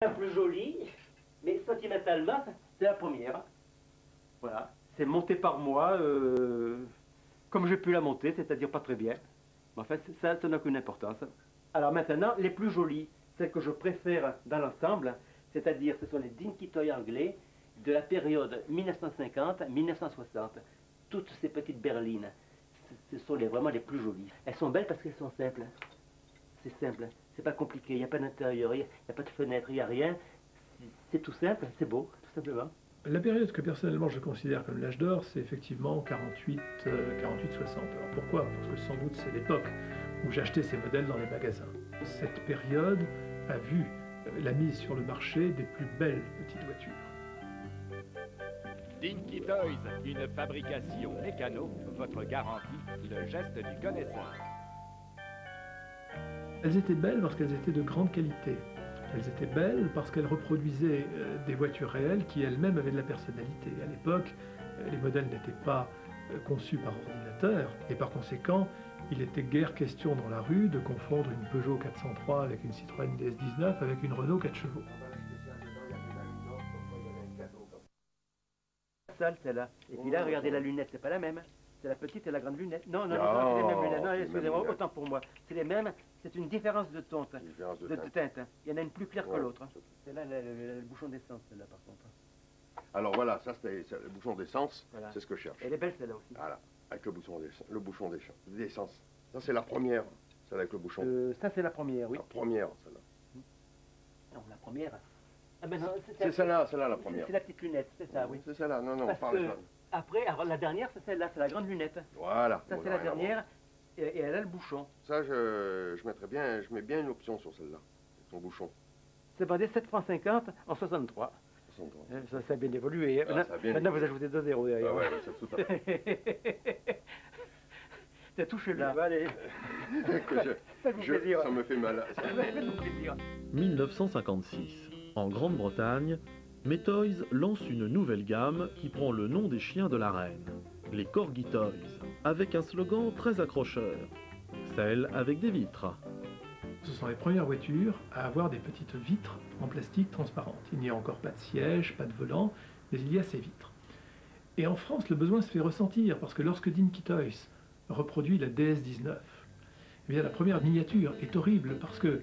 La plus jolie, mais sentimentalement, c'est la première. Voilà. C'est monté par moi, comme j'ai pu la monter, c'est-à-dire pas très bien. Mais en fait, ça n'a qu'une importance. Alors maintenant, les plus jolies, celles que je préfère dans l'ensemble, c'est-à-dire ce sont les dinky toys anglais de la période 1950-1960. Toutes ces petites berlines, ce sont vraiment les plus jolies. Elles sont belles parce qu'elles sont simples. C'est simple, c'est pas compliqué, il n'y a pas d'intérieur, il n'y a pas de fenêtre, il n'y a rien. C'est tout simple, c'est beau, tout simplement. La période que personnellement je considère comme l'âge d'or, c'est effectivement 48-60. Alors pourquoi? Parce que sans doute c'est l'époque où j'achetais ces modèles dans les magasins. Cette période a vu la mise sur le marché des plus belles petites voitures. Dinky Toys, une fabrication mécano, votre garantie, le geste du connaisseur. Elles étaient belles parce qu'elles étaient de grande qualité. Elles étaient belles parce qu'elles reproduisaient des voitures réelles qui elles-mêmes avaient de la personnalité. À l'époque, les modèles n'étaient pas conçus par ordinateur et par conséquent, il n'était guère question dans la rue de confondre une Peugeot 403 avec une Citroën DS19 avec une Renault 4 chevaux. Celle-là. Et puis là, regardez la lunette, c'est pas la même. C'est la petite et la grande lunette. Non, c'est les mêmes lunettes. Non, excusez-moi, autant pour moi. C'est les mêmes, c'est une différence de teinte. De teinte. Il y en a une plus claire que l'autre. C'est là le bouchon d'essence, celle-là, par contre. Alors voilà, ça c'est le bouchon d'essence, voilà. C'est ce que je cherche. Elle est belle celle-là aussi. Voilà, avec le bouchon d'essence. Ça c'est la première, celle avec le bouchon. Ça c'est la première, oui. La première, celle-là. Non, la première. Ah ben non, c'est celle-là la première. C'est la petite lunette, c'est ça, oui. C'est celle-là, non, parce parle que après, alors, la dernière, c'est celle-là, c'est la grande lunette. Voilà. Ça c'est la dernière, et elle a le bouchon. Ça, je mets bien une option sur celle-là, son bouchon. C'est vendé 7,50 francs en 63. Ça a bien évolué. Ah, maintenant, vous ajoutez 2 zéros derrière. Ah ouais, c'est tout à fait. T'as touché là. Allez. Ça me fait mal. Ça me fait plaisir. 1956. En Grande-Bretagne, Metoys lance une nouvelle gamme qui prend le nom des chiens de la reine, les Corgi Toys, avec un slogan très accrocheur, celle avec des vitres. Ce sont les premières voitures à avoir des petites vitres en plastique transparentes. Il n'y a encore pas de siège, pas de volant, mais il y a ces vitres. Et en France, le besoin se fait ressentir, parce que lorsque Dinky Toys reproduit la DS19, eh bien, la première miniature est horrible, parce que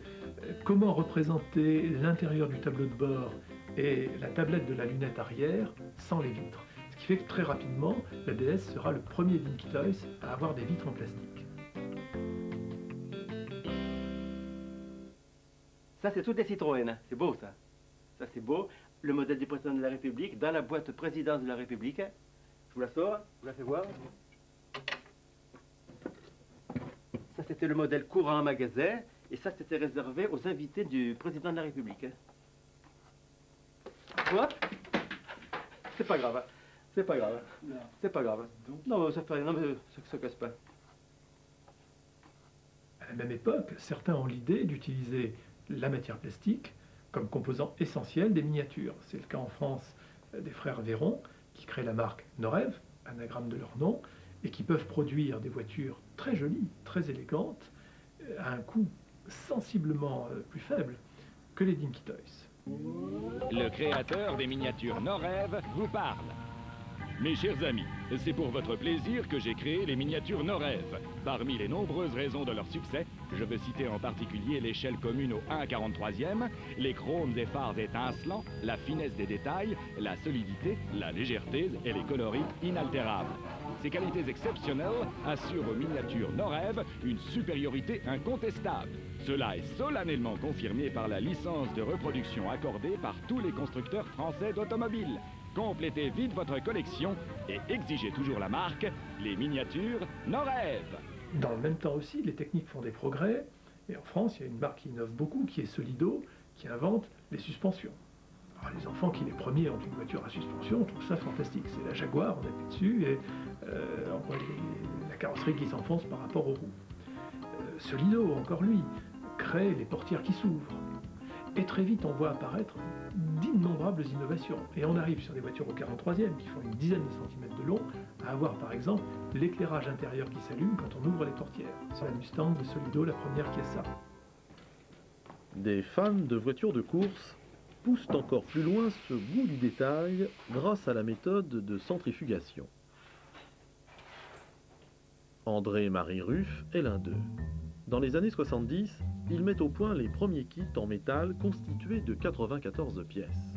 comment représenter l'intérieur du tableau de bord et la tablette de la lunette arrière sans les vitres? Ce qui fait que très rapidement, la DS sera le premier Dinky Toys à avoir des vitres en plastique. Ça, c'est toutes les Citroën. C'est beau, ça. Ça, c'est beau. Le modèle du président de la République dans la boîte présidence de la République. Je vous la sors, je vous la fais voir. Ça, c'était le modèle courant en magasin. Et ça, c'était réservé aux invités du président de la République. Hop. C'est pas grave. C'est pas grave. C'est pas grave. Non, ça fait rien. Non, mais ça casse pas. À la même époque, certains ont l'idée d'utiliser la matière plastique comme composant essentiel des miniatures. C'est le cas en France des frères Véron, qui créent la marque Norev, anagramme de leur nom, et qui peuvent produire des voitures très jolies, très élégantes, à un coût sensiblement plus faible que les Dinky Toys. Le créateur des miniatures Norev vous parle. Mes chers amis, c'est pour votre plaisir que j'ai créé les miniatures Norev. Parmi les nombreuses raisons de leur succès, je veux citer en particulier l'échelle commune au 1/43e, les chromes des phares étincelants, la finesse des détails, la solidité, la légèreté et les coloris inaltérables. Ces qualités exceptionnelles assurent aux miniatures Norev une supériorité incontestable. Cela est solennellement confirmé par la licence de reproduction accordée par tous les constructeurs français d'automobiles. Complétez vite votre collection et exigez toujours la marque, les miniatures Norev. Dans le même temps aussi, les techniques font des progrès. Et en France, il y a une marque qui innove beaucoup, qui est Solido, qui invente les suspensions. Alors, les enfants qui les premiers ont une voiture à suspension trouvent ça fantastique. C'est la Jaguar, on appuie dessus et on voit la carrosserie qui s'enfonce par rapport aux roues. Solido, encore lui, crée les portières qui s'ouvrent. Et très vite, on voit apparaître d'innombrables innovations. Et on arrive sur des voitures au 43e qui font une dizaine de centimètres de long, à avoir par exemple l'éclairage intérieur qui s'allume quand on ouvre les portières. C'est la Mustang de Solido, la première qui est ça. Des fans de voitures de course poussent encore plus loin ce goût du détail grâce à la méthode de centrifugation. André-Marie Ruff est l'un d'eux. Dans les années 70, il met au point les premiers kits en métal constitués de 94 pièces.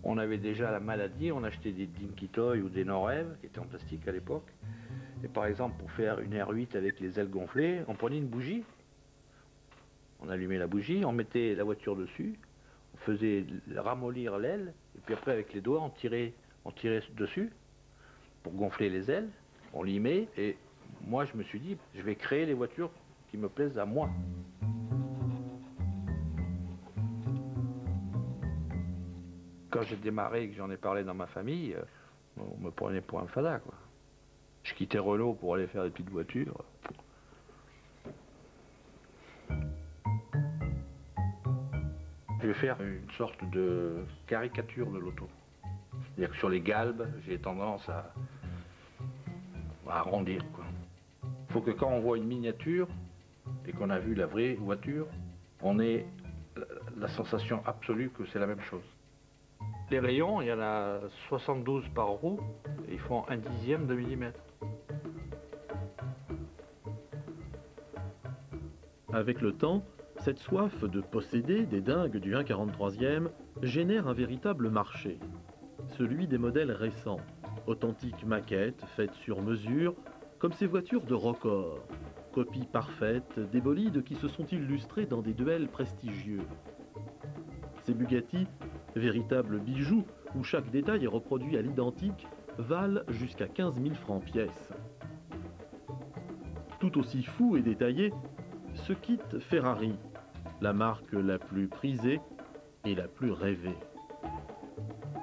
On avait déjà la maladie, on achetait des Dinky Toys ou des Norev, qui étaient en plastique à l'époque. Et par exemple, pour faire une R8 avec les ailes gonflées, on prenait une bougie, on allumait la bougie, on mettait la voiture dessus, on faisait ramollir l'aile, et puis après avec les doigts, on tirait dessus pour gonfler les ailes, on limait, et moi je me suis dit, je vais créer les voitures qui me plaisent à moi. Quand j'ai démarré et que j'en ai parlé dans ma famille, on me prenait pour un fada, quoi. Je quittais Renault pour aller faire des petites voitures. Je vais faire une sorte de caricature de l'auto. C'est-à-dire que sur les galbes, j'ai tendance à arrondir, quoi. Il faut que quand on voit une miniature et qu'on a vu la vraie voiture, on ait la sensation absolue que c'est la même chose. Les rayons, il y en a 72 par roue, et ils font 1/10 de millimètre. Avec le temps, cette soif de posséder des dingues du 1/43e génère un véritable marché. Celui des modèles récents, authentiques maquettes faites sur mesure, comme ces voitures de record, copies parfaites des bolides qui se sont illustrés dans des duels prestigieux. Ces Bugatti, véritables bijoux où chaque détail est reproduit à l'identique, valent jusqu'à 15 000 francs pièce. Tout aussi fou et détaillé, se quitte Ferrari, la marque la plus prisée et la plus rêvée.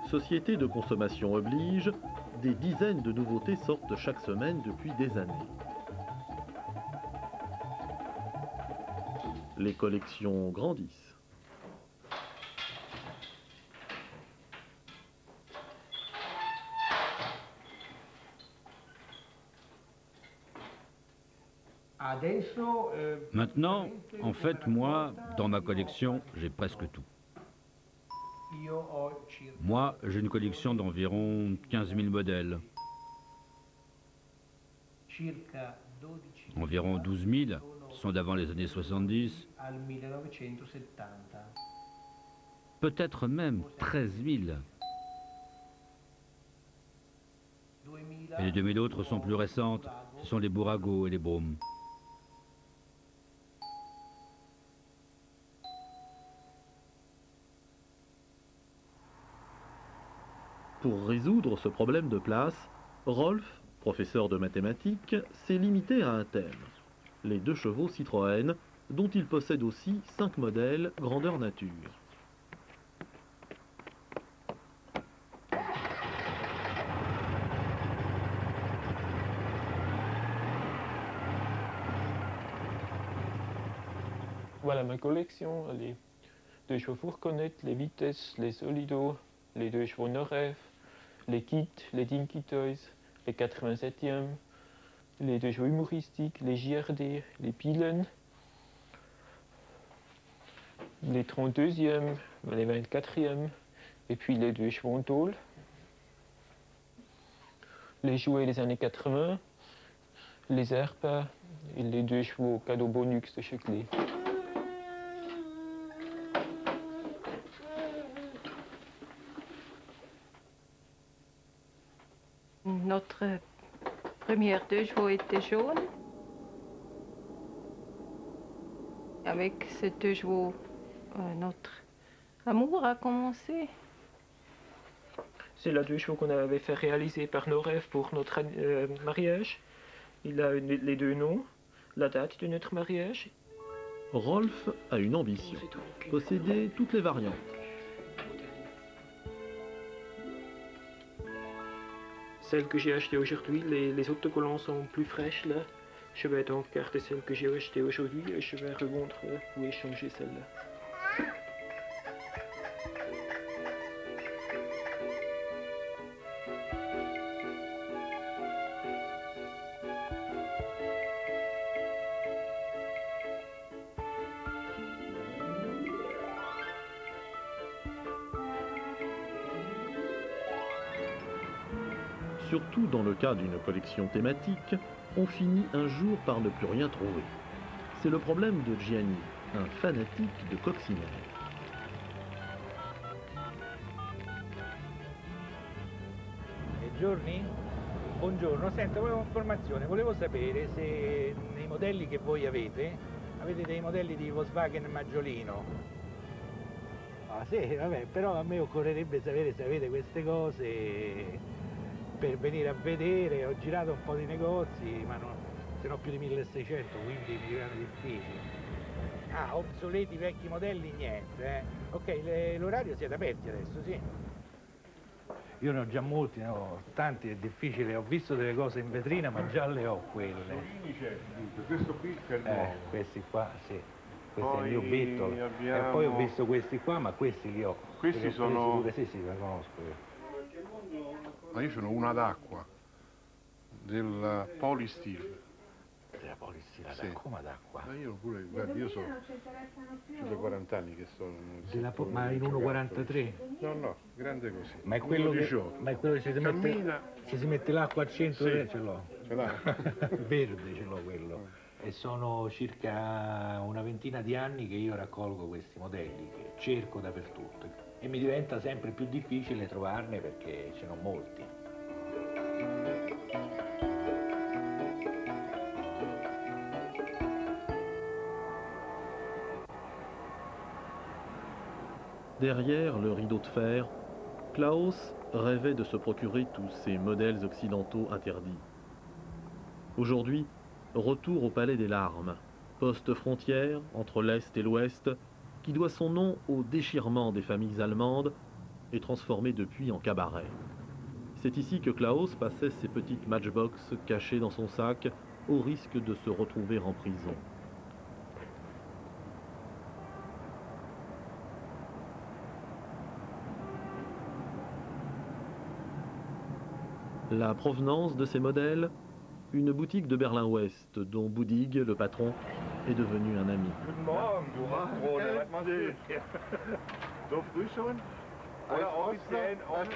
Société de consommation oblige, des dizaines de nouveautés sortent chaque semaine depuis des années. Les collections grandissent. Maintenant, en fait, moi, dans ma collection, j'ai presque tout. Moi, j'ai une collection d'environ 15 000 modèles. Environ 12 000 sont d'avant les années 70. Peut-être même 13 000. Et les 2000 autres sont plus récentes. Ce sont les Bourago et les Broom. Pour résoudre ce problème de place, Rolf, professeur de mathématiques, s'est limité à un thème, les 2 chevaux Citroën, dont il possède aussi 5 modèles grandeur nature. Voilà ma collection, les 2 chevaux fourgonnettes, les vitesses, les solidos, les 2 chevaux Norev, les kits, les Dinky Toys, les 87e, les 2 chevaux humoristiques, les JRD, les Pilen, les 32e, les 24e, et puis les 2 chevaux en tôle, les jouets des années 80, les Herpa et les 2 chevaux cadeau bonus de chez Clé. Notre première 2 chevaux était jaune. Avec ces 2 chevaux, notre amour a commencé. C'est la 2 chevaux qu'on avait fait réaliser par Norev pour notre mariage. Il a les 2 noms, la date de notre mariage. Rolf a une ambition, posséder toutes les variantes. Celles que j'ai achetées aujourd'hui, les autocollants sont plus fraîches là. Je vais donc garder celles que j'ai achetées aujourd'hui et je vais revendre ou échanger celles-là. Surtout dans le cas d'une collection thématique, on finit un jour par ne plus rien trouver. C'est le problème de Gianni, un fanatique de coccinelle. Giorni? Buongiorno, senta, volevo un'informazione, volevo sapere se nei modelli che voi avete dei modelli di Volkswagen Maggiolino. Ah sì, vabbè, però a me occorrerebbe sapere se avete queste cose per venire a vedere. Ho girato un po' di negozi, ma se no più di 1600, quindi mi diventa difficile. Ah, obsoleti vecchi modelli niente, Ok, l'orario siete aperti adesso, sì? Io ne ho già molti, ne ho tanti, è difficile, ho visto delle cose in vetrina ma già le ho quelle. Questo qui è il nuovo. Questi qua, sì. Questo Poi è il mio Beetle. abbiamo... E poi ho visto questi qua, ma questi li ho. Questi sono... Pure. Sì, la conosco io. Ma io ce n'ho una d'acqua, del Polysteel. Della Polistira Sì. come d'acqua? Ma io pure, guardi, io sono più di 40 anni che sono... Ma in 1,43? No, grande così. Ma è quello che, 1,18. ma è quello che Cammina. si mette l'acqua al centro, Sì. ce l'ho. Ce l'ha? Verde ce l'ho quello. E sono circa una ventina di anni che io raccolgo questi modelli, che cerco dappertutto. E mi diventa sempre più difficile trovarne perché ce n'ho molti. Derrière le rideau de fer, Klaus rêvait de se procurer tous ces modèles occidentaux interdits. Aujourd'hui, retour au Palais des Larmes, poste frontière entre l'Est et l'Ouest, qui doit son nom au déchirement des familles allemandes et transformé depuis en cabaret. C'est ici que Klaus passait ses petites matchbox cachées dans son sac, au risque de se retrouver en prison. La provenance de ces modèles, une boutique de Berlin-Ouest dont Boudig, le patron, est devenu un ami. Guten Morgen, du Wachtrone, was machst du? So früh schon? Als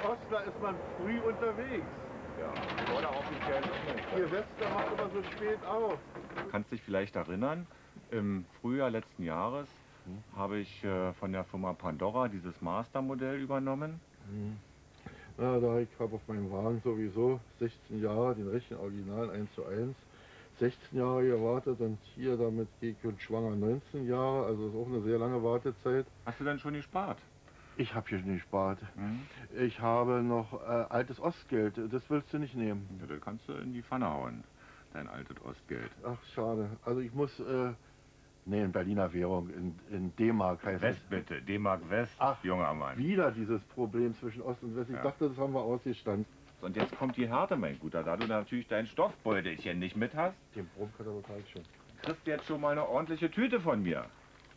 Ostler ist man früh unterwegs. Ja, oder offiziell nicht. Ihr Westler macht immer so spät auf. Du kannst dich vielleicht erinnern, im Frühjahr letzten Jahres habe ich von der Firma Pandora dieses Master-Modell übernommen. Ja, ich habe auf meinem Wagen sowieso 16 Jahre, den rechten Original 1:1, 16 Jahre gewartet und hier damit gehe ich schwanger 19 Jahre, also ist auch eine sehr lange Wartezeit. Hast du denn schon gespart? Ich habe hier nicht gespart. Ich habe noch altes Ostgeld, das willst du nicht nehmen. Ja, das kannst du in die Pfanne hauen, dein altes Ostgeld. Ach, schade. Also ich muss, nee, in Berliner Währung, in D-Mark heißt West bitte, D-Mark West, junger Mann. Wieder dieses Problem zwischen Ost und West. Ich dachte, das haben wir ausgestanden. Und jetzt kommt die Härte, mein Guter, da du natürlich dein Stoffbeutelchen nicht mit hast. Den Brummkatalog habe ich schon. Kriegst du jetzt schon mal eine ordentliche Tüte von mir.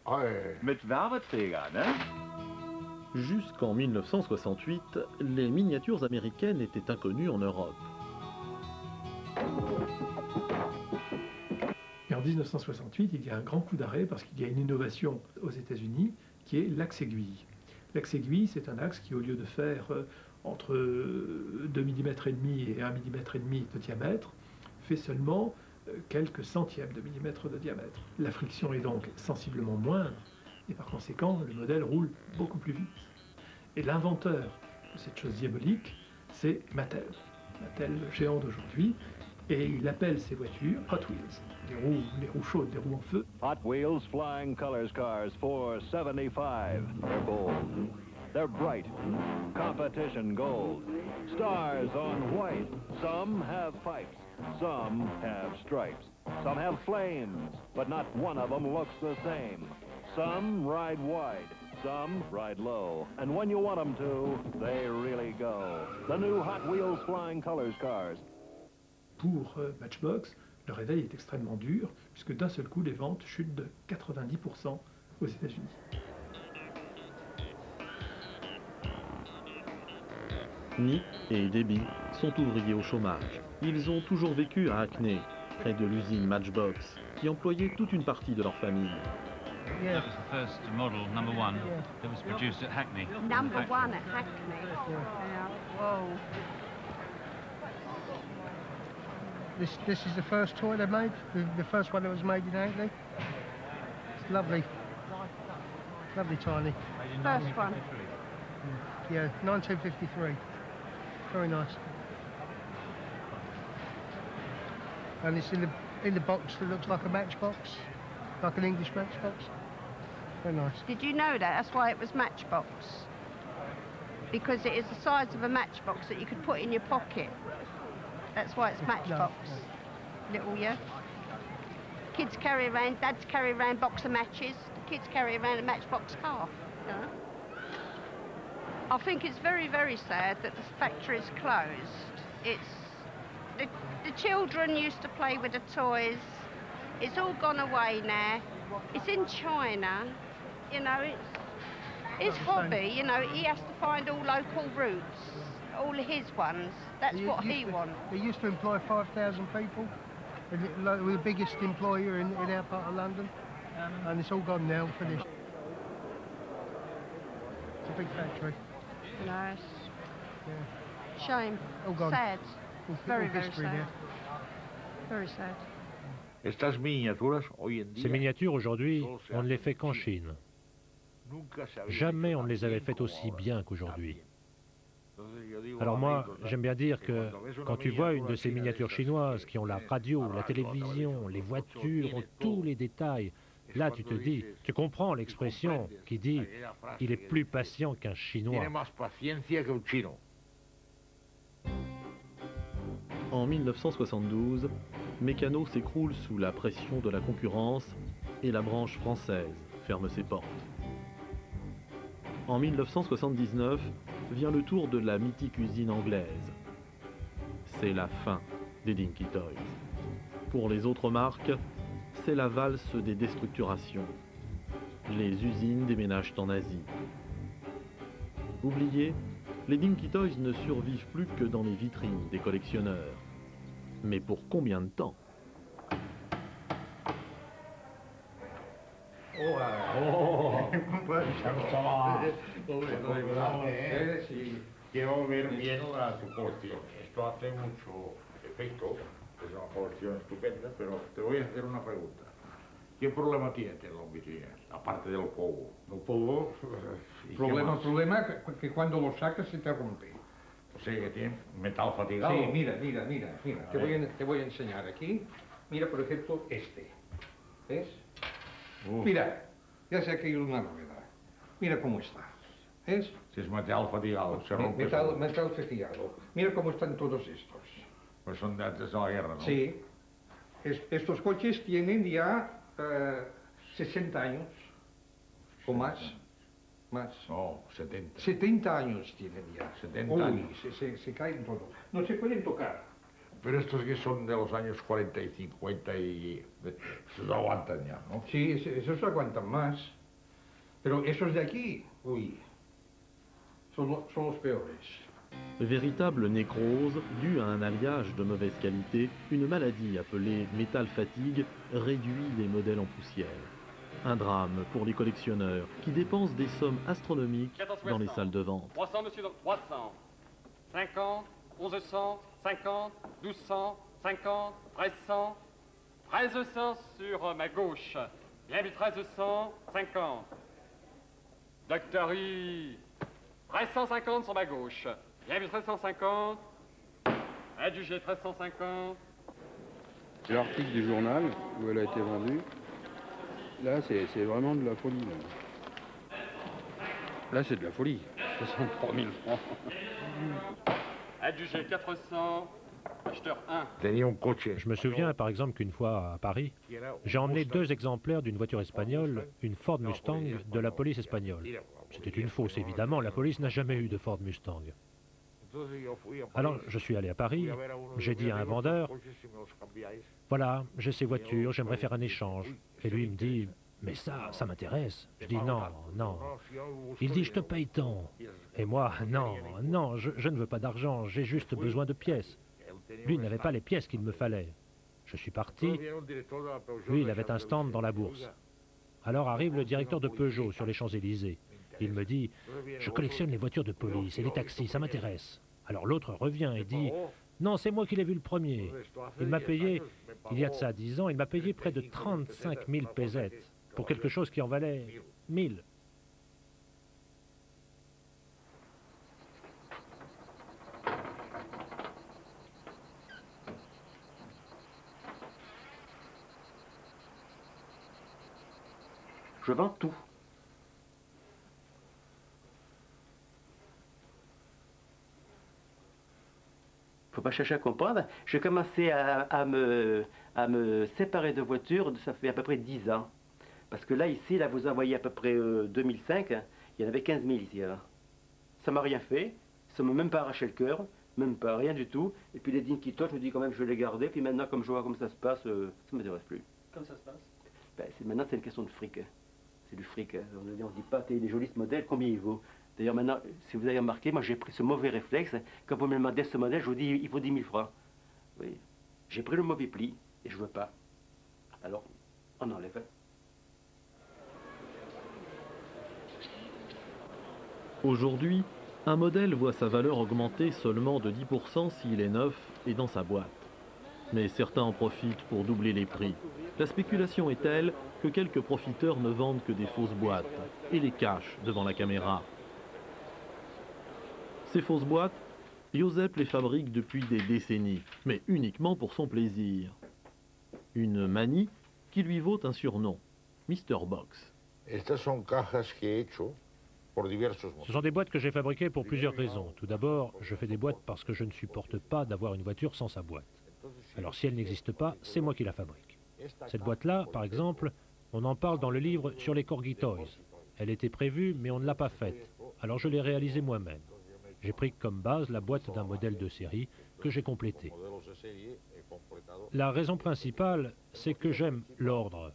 Ei. Mit Werbeträger, ne? Jusqu'en 1968, les miniatures américaines étaient inconnues en Europe. Et en 1968, il y a un grand coup d'arrêt parce qu'il y a une innovation aux États-Unis qui est l'axe-aiguille. L'axe-aiguille, c'est un axe qui, au lieu de faire entre 2,5 mm et 1,5 mm de diamètre, fait seulement quelques centièmes de millimètre de diamètre. La friction est donc sensiblement moindre et par conséquent, le modèle roule beaucoup plus vite. Et l'inventeur de cette chose diabolique, c'est Mattel. Mattel, le géant d'aujourd'hui, et il appelle ses voitures Hot Wheels, les roues chaudes, les roues en feu. Hot Wheels Flying Colors cars for $75. They're bold. They're bright. Competition gold. Stars on white. Some have pipes. Some have stripes. Some have flames, but not one of them looks the same. Some ride wide. Some ride low. And when you want them to, they really go. The new Hot Wheels Flying Colors cars. Pour Matchbox, le réveil est extrêmement dur, puisque d'un seul coup, les ventes chutent de 90% aux États-Unis. Nick et Debbie sont ouvriers au chômage. Ils ont toujours vécu à Hackney, près de l'usine Matchbox, qui employait toute une partie de leur famille. Yeah. That was the first model, number one, that was produced at Hackney. Number one at Hackney. Yeah. Whoa. This is the first toy they made, the first one that was made in Hackney. It's lovely. Lovely tiny. First one. Yeah, 1953. Very nice. And it's in the box that looks like a matchbox, like an English matchbox. Very nice. Did you know that? That's why it was Matchbox. Because it is the size of a matchbox that you could put in your pocket. That's why it's Matchbox. No. Little, yeah. Kids carry around, dads carry around box of matches. The kids carry around a Matchbox car. You know? I think it's very, very sad that the factory's closed. It's the children used to play with the toys. It's all gone away now. It's in China. You know, it's his hobby. You know, he has to find all local routes, all his ones. That's what he wants. He used to employ 5,000 people. We're the biggest employer in our part of London, and it's all gone now, finished. It's a big factory. Nice. Yeah. Shame. All gone. Sad. Very, very history sad. now. Very sad. Ces miniatures aujourd'hui, on ne les fait qu'en Chine. Jamais on ne les avait faites aussi bien qu'aujourd'hui. Alors moi, j'aime bien dire que quand tu vois une de ces miniatures chinoises qui ont la radio, la télévision, les voitures, ont tous les détails, là tu te dis, tu comprends l'expression qui dit « il est plus patient qu'un Chinois ». En 1972, Mécano s'écroule sous la pression de la concurrence et la branche française ferme ses portes. En 1979, vient le tour de la mythique usine anglaise. C'est la fin des Dinky Toys. Pour les autres marques, c'est la valse des déstructurations. Les usines déménagent en Asie. Oubliés, les Dinky Toys ne survivent plus que dans les vitrines des collectionneurs. Mais pour combien de temps ? Quiero ver bien tu colección. Esto hace mucho efecto, es una colección estupenda, pero te voy a hacer una pregunta. ¿Qué problema tiene los vitrines, aparte del polvo? El polvo, el problema que cuando lo sacas se te rompe. O sea que tiene metal fatigado. Sí, mira. Te voy a enseñar aquí. Mira, por ejemplo, este. ¿Ves? Mira, ya se ha caído una rueda. Mira cómo está. ¿Ves? Si es metal fatigado, se rompe. Metal fatigado. Mira cómo están todos estos. Pues son de antes de la guerra, ¿no? Sí. Estos coches tienen ya 60 años. O más. Más. No, 70. 70 años tienen ya. 70 años. Se caen todos. No se pueden tocar. Pero estos que son de los años 40 y 50 y... esos aguantan ya, ¿no? Sí, esos aguantan más. Pero esos de aquí, uy, son los peores. Véritable nécrose due à un alliage de mauvaise qualité, une maladie appelée métal fatigue réduit les modèles en poussière. Un drame pour les collectionneurs qui dépensent des sommes astronomiques dans les salles de vente. 300, monsieur, 300. 50, 1100, 50, 1200, 50, 1300. 1300 sur ma gauche. Bien vu, 1300, 50. Doctory. 1350 sur ma gauche. Bien vu, 1350. Adjugé, 1350. C'est l'article du journal où elle a été vendue. Là, c'est vraiment de la folie. Là, c'est de la folie. 63 000 francs. Adjugé 400. Acheteur 1. Je me souviens par exemple qu'une fois à Paris, j'ai emmené 2 exemplaires d'une voiture espagnole, une Ford Mustang de la police espagnole. C'était une fausse, évidemment, la police n'a jamais eu de Ford Mustang. Alors je suis allé à Paris, j'ai dit à un vendeur, voilà, j'ai ces voitures, j'aimerais faire un échange. Et lui il me dit, mais ça m'intéresse. Je dis non. Il dit, je te paye tant. Et moi, non, je ne veux pas d'argent, j'ai juste besoin de pièces. Lui, il n'avait pas les pièces qu'il me fallait. Je suis parti. Lui, il avait un stand dans la bourse. Alors arrive le directeur de Peugeot sur les Champs-Élysées. Il me dit « Je collectionne les voitures de police et les taxis, ça m'intéresse. » Alors l'autre revient et dit « Non, c'est moi qui l'ai vu le premier. » Il m'a payé, il y a de ça 10 ans, il m'a payé près de 35 000 pesettes pour quelque chose qui en valait 1000. Je vends tout. Faut pas chercher à comprendre. J'ai commencé à me séparer de voitures, ça fait à peu près 10 ans. Parce que là, ici, là, vous en voyez à peu près 2005, hein, il y en avait 15 000 ici. Hein. Ça m'a rien fait, ça m'a même pas arraché le cœur, même pas, rien du tout. Et puis les Dinky Toys, je me dis quand même, je vais les garder. Puis maintenant, comme je vois comment ça se passe, ça ne m'intéresse plus. Comme ça se passe? Ben, maintenant, c'est une question de fric. Hein. C'est du fric. Hein. On ne se dit pas, il est joli ce modèle, combien il vaut? D'ailleurs, maintenant, si vous avez remarqué, moi j'ai pris ce mauvais réflexe. Quand vous me demandez ce modèle, je vous dis, il faut 10 000 francs. Oui. J'ai pris le mauvais pli et je ne veux pas. Alors, on enlève. Aujourd'hui, un modèle voit sa valeur augmenter seulement de 10% s'il est neuf et dans sa boîte. Mais certains en profitent pour doubler les prix. La spéculation est telle que quelques profiteurs ne vendent que des fausses boîtes et les cachent devant la caméra. Ces fausses boîtes, Josep les fabrique depuis des décennies, mais uniquement pour son plaisir. Une manie qui lui vaut un surnom, Mr. Box. Ce sont des boîtes que j'ai fabriquées pour plusieurs raisons. Tout d'abord, je fais des boîtes parce que je ne supporte pas d'avoir une voiture sans sa boîte. Alors si elle n'existe pas, c'est moi qui la fabrique. Cette boîte-là, par exemple, on en parle dans le livre sur les Corgi Toys. Elle était prévue, mais on ne l'a pas faite. Alors je l'ai réalisée moi-même. J'ai pris comme base la boîte d'un modèle de série que j'ai complété. La raison principale, c'est que j'aime l'ordre.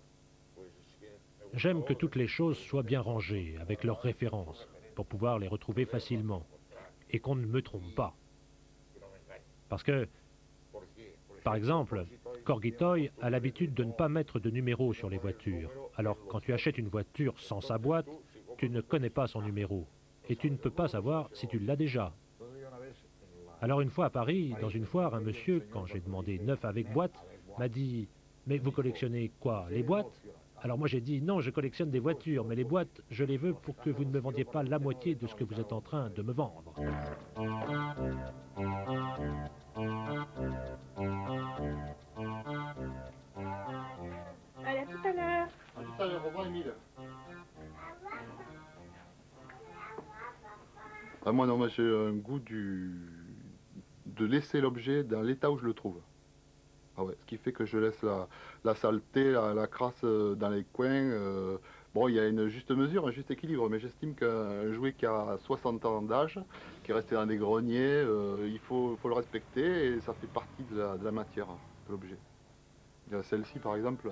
J'aime que toutes les choses soient bien rangées, avec leurs références, pour pouvoir les retrouver facilement, et qu'on ne me trompe pas. Parce que, par exemple, Corgi Toy a l'habitude de ne pas mettre de numéro sur les voitures. Alors, quand tu achètes une voiture sans sa boîte, tu ne connais pas son numéro. Et tu ne peux pas savoir si tu l'as déjà. Alors une fois à Paris, dans une foire, un monsieur, quand j'ai demandé neuf avec boîte, m'a dit « Mais vous collectionnez quoi, les boîtes ?» Alors moi j'ai dit « Non, je collectionne des voitures, mais les boîtes, je les veux pour que vous ne me vendiez pas la moitié de ce que vous êtes en train de me vendre. » Allez, à tout à l'heure. À tout à l'heure, au revoir Émile. Ah, moi non, moi j'ai un goût de laisser l'objet dans l'état où je le trouve. Ah ouais, ce qui fait que je laisse la saleté, la crasse dans les coins. Bon, il y a une juste mesure, un juste équilibre, mais j'estime qu'un jouet qui a 60 ans d'âge, qui est resté dans des greniers, il faut le respecter et ça fait partie de la matière, de l'objet. Il y a celle-ci par exemple,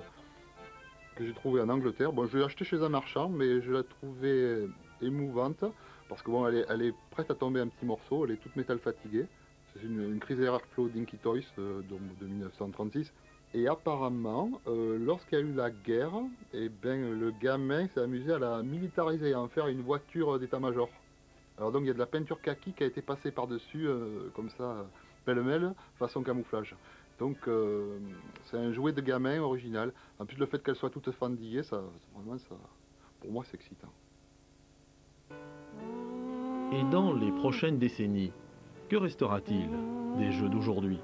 que j'ai trouvée en Angleterre. Bon, je l'ai achetée chez un marchand, mais je la trouvais émouvante. Parce que bon, elle est prête à tomber un petit morceau, elle est toute métal fatiguée. C'est une Chrysler Airflow Dinky Toys de 1936. Et apparemment, lorsqu'il y a eu la guerre, eh ben, le gamin s'est amusé à la militariser, à en faire une voiture d'état-major. Alors donc il y a de la peinture kaki qui a été passée par-dessus, comme ça, pêle-mêle, façon camouflage. Donc c'est un jouet de gamin original. En plus le fait qu'elle soit toute fendillée, vraiment, pour moi c'est excitant. Et dans les prochaines décennies, que restera-t-il des jeux d'aujourd'hui ?